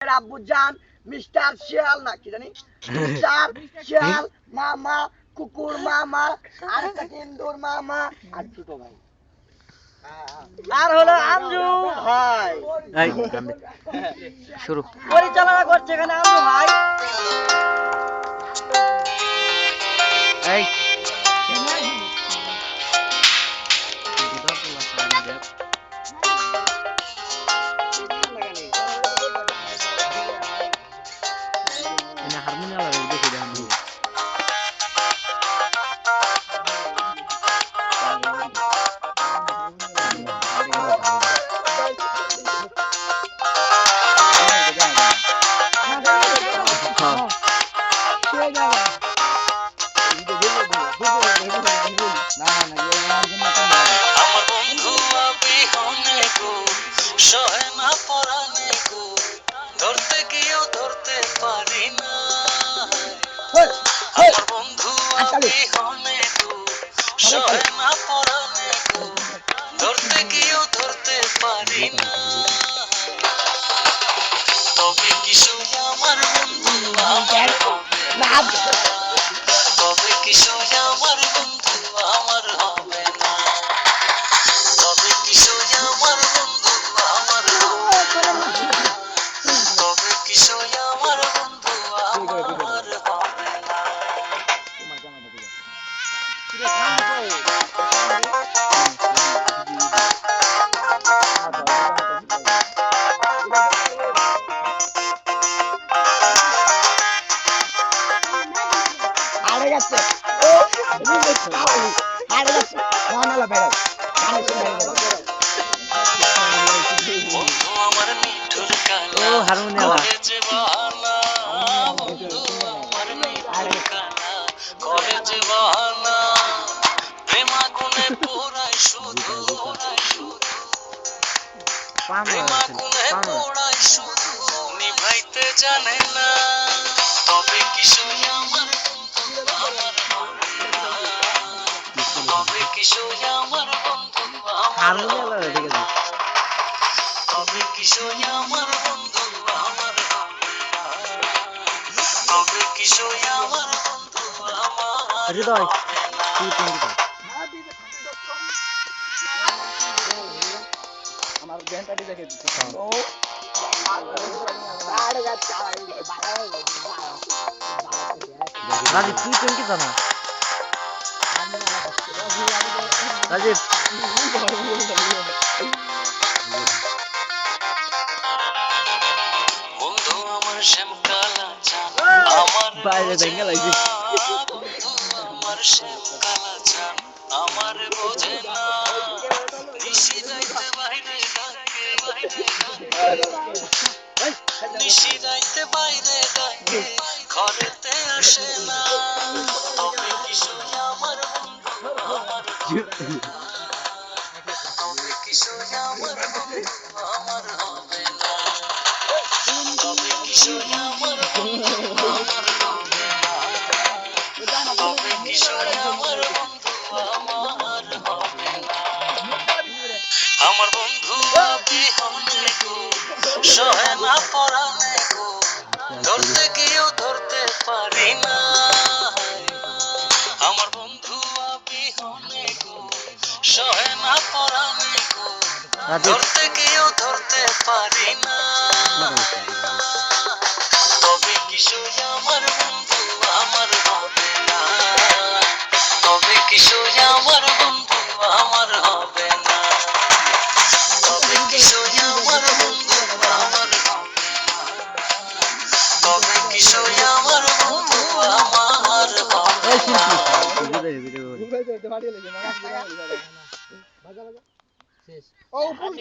আমার আব্বু জান মিস্টার শিয়াল না কি জানি মিস্টার শিয়াল মামা কুকুর মামা আর একটা ইন্দুর মামা আর ছোট ভাই আর হলো আঞ্জু ভাই এই শুরু পরিচালনা করছে এখানে আঞ্জু ভাই এই ini harmonia lah udah sudah dulu আমার বন্ধু বিহনে গো সহে না পরানে গো ধরতে গিয়েও ধরতে পারি না আমার বন্ধু বিহনে গো সহে না পরানে গো ধরতে গিয়েও ধরতে পারি না তবে কিছু আমার বন্ধু আমার হবে না তবে কিছু আমার বন্ধু আমার হবে না তবে কিছু আমার বন্ধু আমার হবে না তবে কিছু আমার বন্ধু আমার হবে না আরে গেছে ও আরে গেছে নালা বেড়াও বন্ধু আমার মিঠুর কালা ও হারমোনিয়া লা করে যে বাহানা বন্ধু আমার মিঠুর কালা করে যে বাহানা প্রেম আগুনে পোড়ায় শুধু প্রেম আগুনে পোড়ায় শুধু নিভাইতে জানে না তবে কিছু আমার বন্ধু আমার হবে না তবে কিছু আমার বন্ধু আমার হারমোনিয়া লা ঠিক আছে তবে কিছু আমার বন্ধু আমার হবে না তবে কিছু আমার বন্ধু আমার হৃদয় হবে না তুই তুমি আমার ব্যান্ডটা দেখে দিচ্ছি ও আরে গেছে রাজীব তুই তুমি জানা রাজীব বন্ধু আমার শ্যাম কালা চান আমার বাইরে দেখে লাগছে বন্ধু আমার শ্যাম কালা চান আমার বোঝে না নিশি রাইতে বাইরে ডাকে নিশি রাইতে বাইরে ডাকে ঘরেতে আসে না তবে কিছু আমার বন্ধু আমার হবে না তবে কিছু আমার বন্ধু আমার হবে না তবে কিছু আমার বন্ধু আমার হবে না তবে কিছু আমার বন্ধু আমার হবে না আমার বন্ধু বিহনে গো সহে না পরানে গো ধরতে গিয়েও ধরতে পারি না আমার বন্ধু বিহনে গো সহে না পরানে গো ধরতে গিয়েও ধরতে পারি না তবে কিছু আমার বন্ধু আমার হবে না তবে কিছু আমার বন্ধু আমার হবে না তবে কিছু আমার বন্ধু আমার হবে না তবে কিছু আমার বন্ধু আমার হবে না ও ফুল